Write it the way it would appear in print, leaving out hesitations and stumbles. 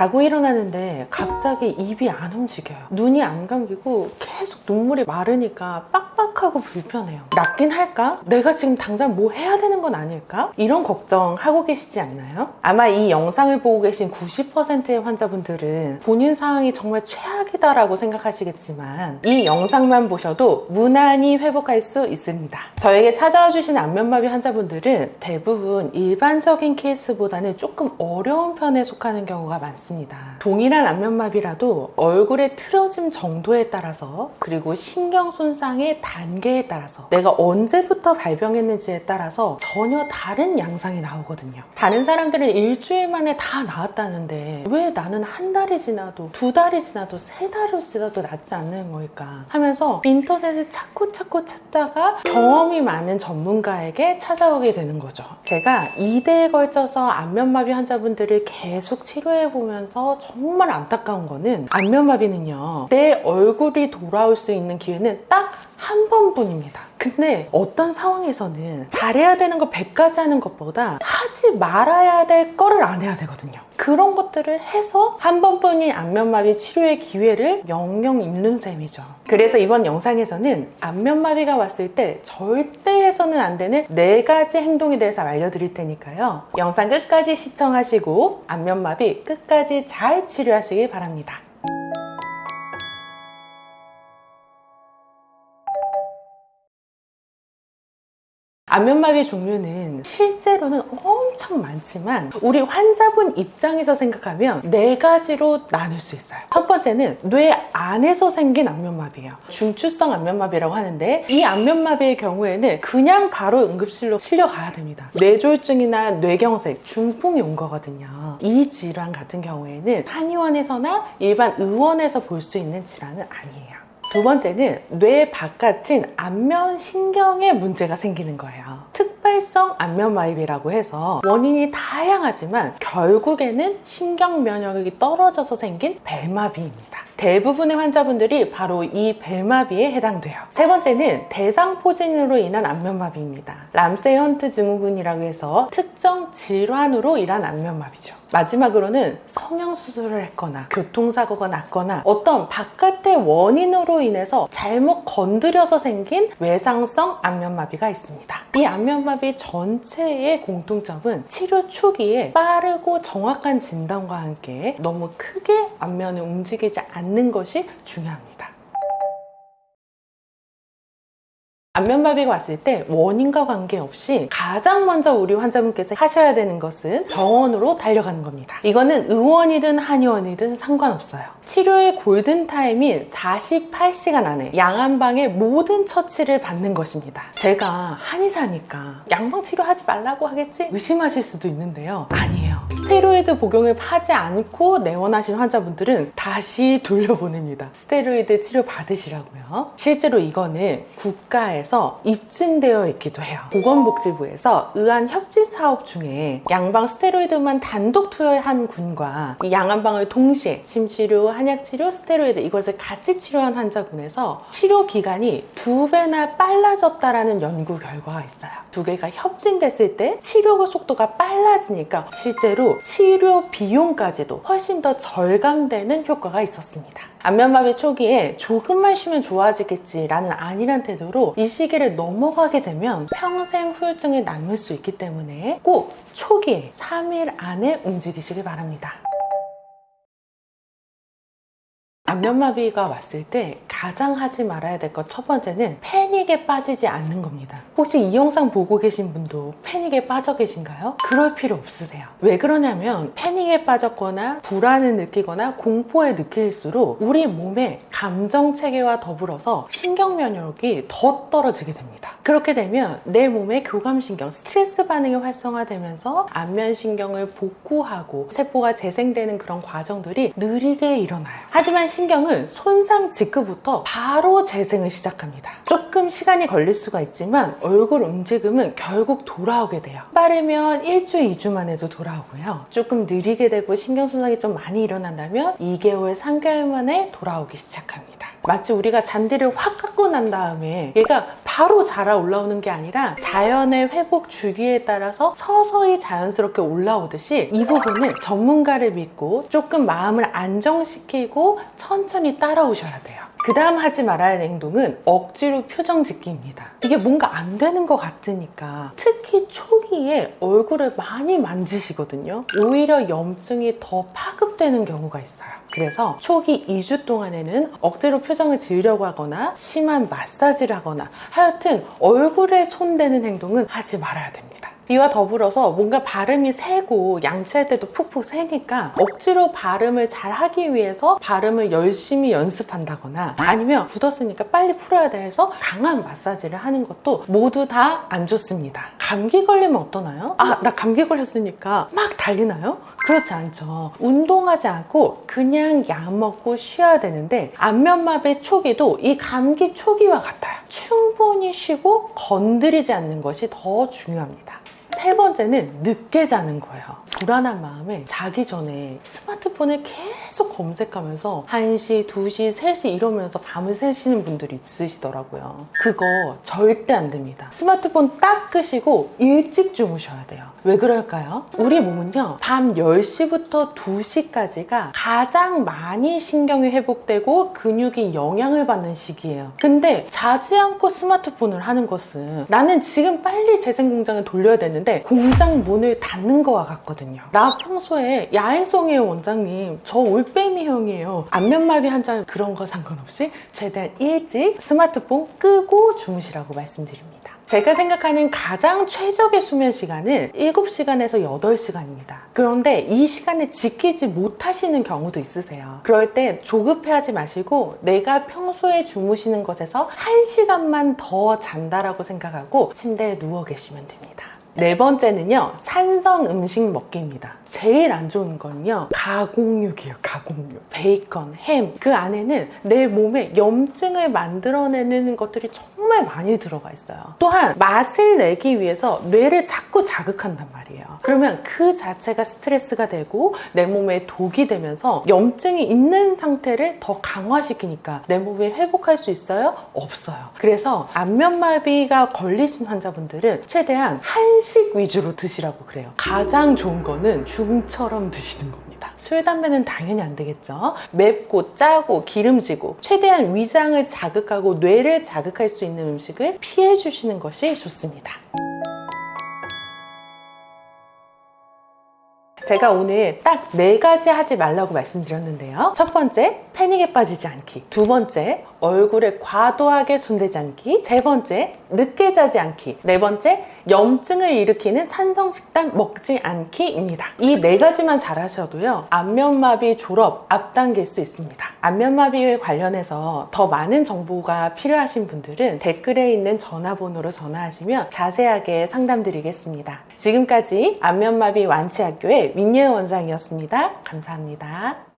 자고 일어나는데 갑자기 입이 안 움직여요. 눈이 안 감기고 계속 눈물이 마르니까 빡빡하고 불편해요. 낫긴 할까? 내가 지금 당장 뭐 해야 되는 건 아닐까? 이런 걱정하고 계시지 않나요? 아마 이 영상을 보고 계신 90%의 환자분들은 본인 상황이 정말 최악이다라고 생각하시겠지만 이 영상만 보셔도 무난히 회복할 수 있습니다. 저에게 찾아와 주신 안면마비 환자분들은 대부분 일반적인 케이스보다는 조금 어려운 편에 속하는 경우가 많습니다. 동일한 안면마비라도 얼굴의 틀어짐 정도에 따라서 그리고 신경 손상의 단계에 따라서 내가 언제부터 발병했는지에 따라서 전혀 다른 양상이 나오거든요. 다른 사람들은 일주일 만에 다 나았다는데 왜 나는 한 달이 지나도 두 달이 지나도 세 달이 지나도 낫지 않는 걸까 하면서 인터넷에 찾고 찾다가 경험이 많은 전문가에게 찾아오게 되는 거죠. 제가 2대에 걸쳐서 안면마비 환자분들을 계속 치료해보면서 정말 안타까운 거는 안면마비는요, 내 얼굴이 돌아올 수 있는 기회는 딱 한 번뿐입니다. 근데 어떤 상황에서는 잘해야 되는 거 100가지 하는 것보다 하지 말아야 될 거를 안 해야 되거든요. 그런 것들을 해서 한 번뿐인 안면마비 치료의 기회를 영영 잃는 셈이죠. 그래서 이번 영상에서는 안면마비가 왔을 때 절대 해서는 안 되는 4가지 행동에 대해서 알려드릴 테니까요. 영상 끝까지 시청하시고 안면마비 끝까지 잘 치료하시길 바랍니다. 안면마비 종류는 실제로는 엄청 많지만 우리 환자분 입장에서 생각하면 4가지로 나눌 수 있어요. 첫 번째는 뇌 안에서 생긴 안면마비예요. 중추성 안면마비라고 하는데 이 안면마비의 경우에는 그냥 바로 응급실로 실려가야 됩니다. 뇌졸중이나 뇌경색, 중풍이 온 거거든요. 이 질환 같은 경우에는 한의원에서나 일반 의원에서 볼 수 있는 질환은 아니에요. 두 번째는 뇌 바깥인 안면신경에 문제가 생기는 거예요. 특발성 안면마비라고 해서 원인이 다양하지만 결국에는 신경 면역력이 떨어져서 생긴 벨마비입니다. 대부분의 환자분들이 바로 이 벨마비에 해당돼요. 세 번째는 대상포진으로 인한 안면마비입니다. 람세이 헌트 증후군이라고 해서 특정 질환으로 인한 안면마비죠. 마지막으로는 성형수술을 했거나 교통사고가 났거나 어떤 바깥의 원인으로 인해서 잘못 건드려서 생긴 외상성 안면마비가 있습니다. 이 안면마비 전체의 공통점은 치료 초기에 빠르고 정확한 진단과 함께 너무 크게 안면을 움직이지 않는 것이 중요합니다. 안면마비가 왔을 때 원인과 관계없이 가장 먼저 우리 환자분께서 하셔야 되는 것은 병원으로 달려가는 겁니다. 이거는 의원이든 한의원이든 상관없어요. 치료의 골든타임인 48시간 안에 양안방의 모든 처치를 받는 것입니다. 제가 한의사니까 양방 치료하지 말라고 하겠지? 의심하실 수도 있는데요. 아니에요. 스테로이드 복용을 하지 않고 내원하신 환자분들은 다시 돌려보냅니다. 스테로이드 치료 받으시라고요. 실제로 이거는 국가에서 입증되어 있기도 해요. 보건복지부에서 의안협진사업 중에 양방 스테로이드만 단독 투여한 군과 이 양안방을 동시에 침치료, 한약치료, 스테로이드 이것을 같이 치료한 환자군에서 치료 기간이 2배나 빨라졌다라는 연구 결과가 있어요. 2개가 협진됐을 때 치료 속도가 빨라지니까 실제로 치료 비용까지도 훨씬 더 절감되는 효과가 있었습니다. 안면마비 초기에 조금만 쉬면 좋아지겠지라는 안일한 태도로 이 시기를 넘어가게 되면 평생 후유증이 남을 수 있기 때문에 꼭 초기에 3일 안에 움직이시길 바랍니다. 안면마비가 왔을 때 가장 하지 말아야 될 것 첫 번째는 패닉에 빠지지 않는 겁니다. 혹시 이 영상 보고 계신 분도 패닉에 빠져 계신가요? 그럴 필요 없으세요. 왜 그러냐면 패닉에 빠졌거나 불안을 느끼거나 공포에 느낄수록 우리 몸의 감정체계와 더불어서 신경면역력이 더 떨어지게 됩니다. 그렇게 되면 내 몸의 교감신경, 스트레스 반응이 활성화되면서 안면신경을 복구하고 세포가 재생되는 그런 과정들이 느리게 일어나요. 하지만 신경은 손상 직후부터 바로 재생을 시작합니다. 조금 시간이 걸릴 수가 있지만 얼굴 움직임은 결국 돌아오게 돼요. 빠르면 1주, 2주 만에도 돌아오고요. 조금 느리게 되고 신경 손상이 좀 많이 일어난다면 2개월, 3개월 만에 돌아오기 시작합니다. 마치 우리가 잔디를 확 깎고 난 다음에 얘가 바로 자라 올라오는 게 아니라 자연의 회복 주기에 따라서 서서히 자연스럽게 올라오듯이 이 부분을 전문가를 믿고 조금 마음을 안정시키고 천천히 따라오셔야 돼요. 그 다음 하지 말아야 할 행동은 억지로 표정 짓기입니다. 이게 뭔가 안 되는 것 같으니까 특히 초기에 얼굴을 많이 만지시거든요. 오히려 염증이 더 파급되는 경우가 있어요. 그래서 초기 2주 동안에는 억지로 표정을 지으려고 하거나 심한 마사지를 하거나 하여튼 얼굴에 손대는 행동은 하지 말아야 됩니다. 이와 더불어서 뭔가 발음이 세고 양치할 때도 푹푹 새니까 억지로 발음을 잘 하기 위해서 발음을 열심히 연습한다거나 아니면 굳었으니까 빨리 풀어야 돼 해서 강한 마사지를 하는 것도 모두 다 안 좋습니다. 감기 걸리면 어떠나요? 나 감기 걸렸으니까 막 달리나요? 그렇지 않죠. 운동하지 않고 그냥 약 먹고 쉬어야 되는데 안면마비 초기도 이 감기 초기와 같아요. 충분히 쉬고 건드리지 않는 것이 더 중요합니다. 세 번째는 늦게 자는 거예요. 불안한 마음에 자기 전에 스마트폰을 계속 검색하면서 1시, 2시, 3시 이러면서 밤을 새시는 분들이 있으시더라고요. 그거 절대 안 됩니다. 스마트폰 딱 끄시고 일찍 주무셔야 돼요. 왜 그럴까요? 우리 몸은요, 밤 10시부터 2시까지가 가장 많이 신경이 회복되고 근육이 영향을 받는 시기예요. 근데 자지 않고 스마트폰을 하는 것은 나는 지금 빨리 재생 공장을 돌려야 되는데 공장 문을 닫는 거와 같거든요. 나 평소에 야행성이에요, 원장님. 저 올빼미형이에요. 안면마비 환자 그런 거 상관없이 최대한 일찍 스마트폰 끄고 주무시라고 말씀드립니다. 제가 생각하는 가장 최적의 수면 시간은 7시간에서 8시간입니다. 그런데 이 시간을 지키지 못하시는 경우도 있으세요. 그럴 때 조급해하지 마시고 내가 평소에 주무시는 것에서 1시간만 더 잔다라고 생각하고 침대에 누워 계시면 됩니다. 네 번째는요, 산성 음식 먹기입니다. 제일 안 좋은 건요, 가공육이에요. 가공육. 베이컨, 햄. 그 안에는 내 몸에 염증을 만들어내는 것들이 정말 많이 들어가 있어요. 또한 맛을 내기 위해서 뇌를 자꾸 자극한단 말이에요. 그러면 그 자체가 스트레스가 되고 내 몸에 독이 되면서 염증이 있는 상태를 더 강화시키니까 내 몸에 회복할 수 있어요? 없어요. 그래서 안면마비가 걸리신 환자분들은 최대한 한식 위주로 드시라고 그래요. 가장 좋은 거는 죽처럼 드시는 겁니다. 술, 담배는 당연히 안 되겠죠. 맵고 짜고 기름지고 최대한 위장을 자극하고 뇌를 자극할 수 있는 음식을 피해 주시는 것이 좋습니다. 제가 오늘 딱 4가지 하지 말라고 말씀드렸는데요. 첫 번째, 패닉에 빠지지 않기. 두 번째, 얼굴에 과도하게 손대지 않기. 세 번째, 늦게 자지 않기. 네 번째, 염증을 일으키는 산성식단 먹지 않기입니다. 이 4가지만 잘 하셔도요, 안면마비 졸업 앞당길 수 있습니다. 안면마비에 관련해서 더 많은 정보가 필요하신 분들은 댓글에 있는 전화번호로 전화하시면 자세하게 상담드리겠습니다. 지금까지 안면마비 완치학교의 민예 원장이었습니다. 감사합니다.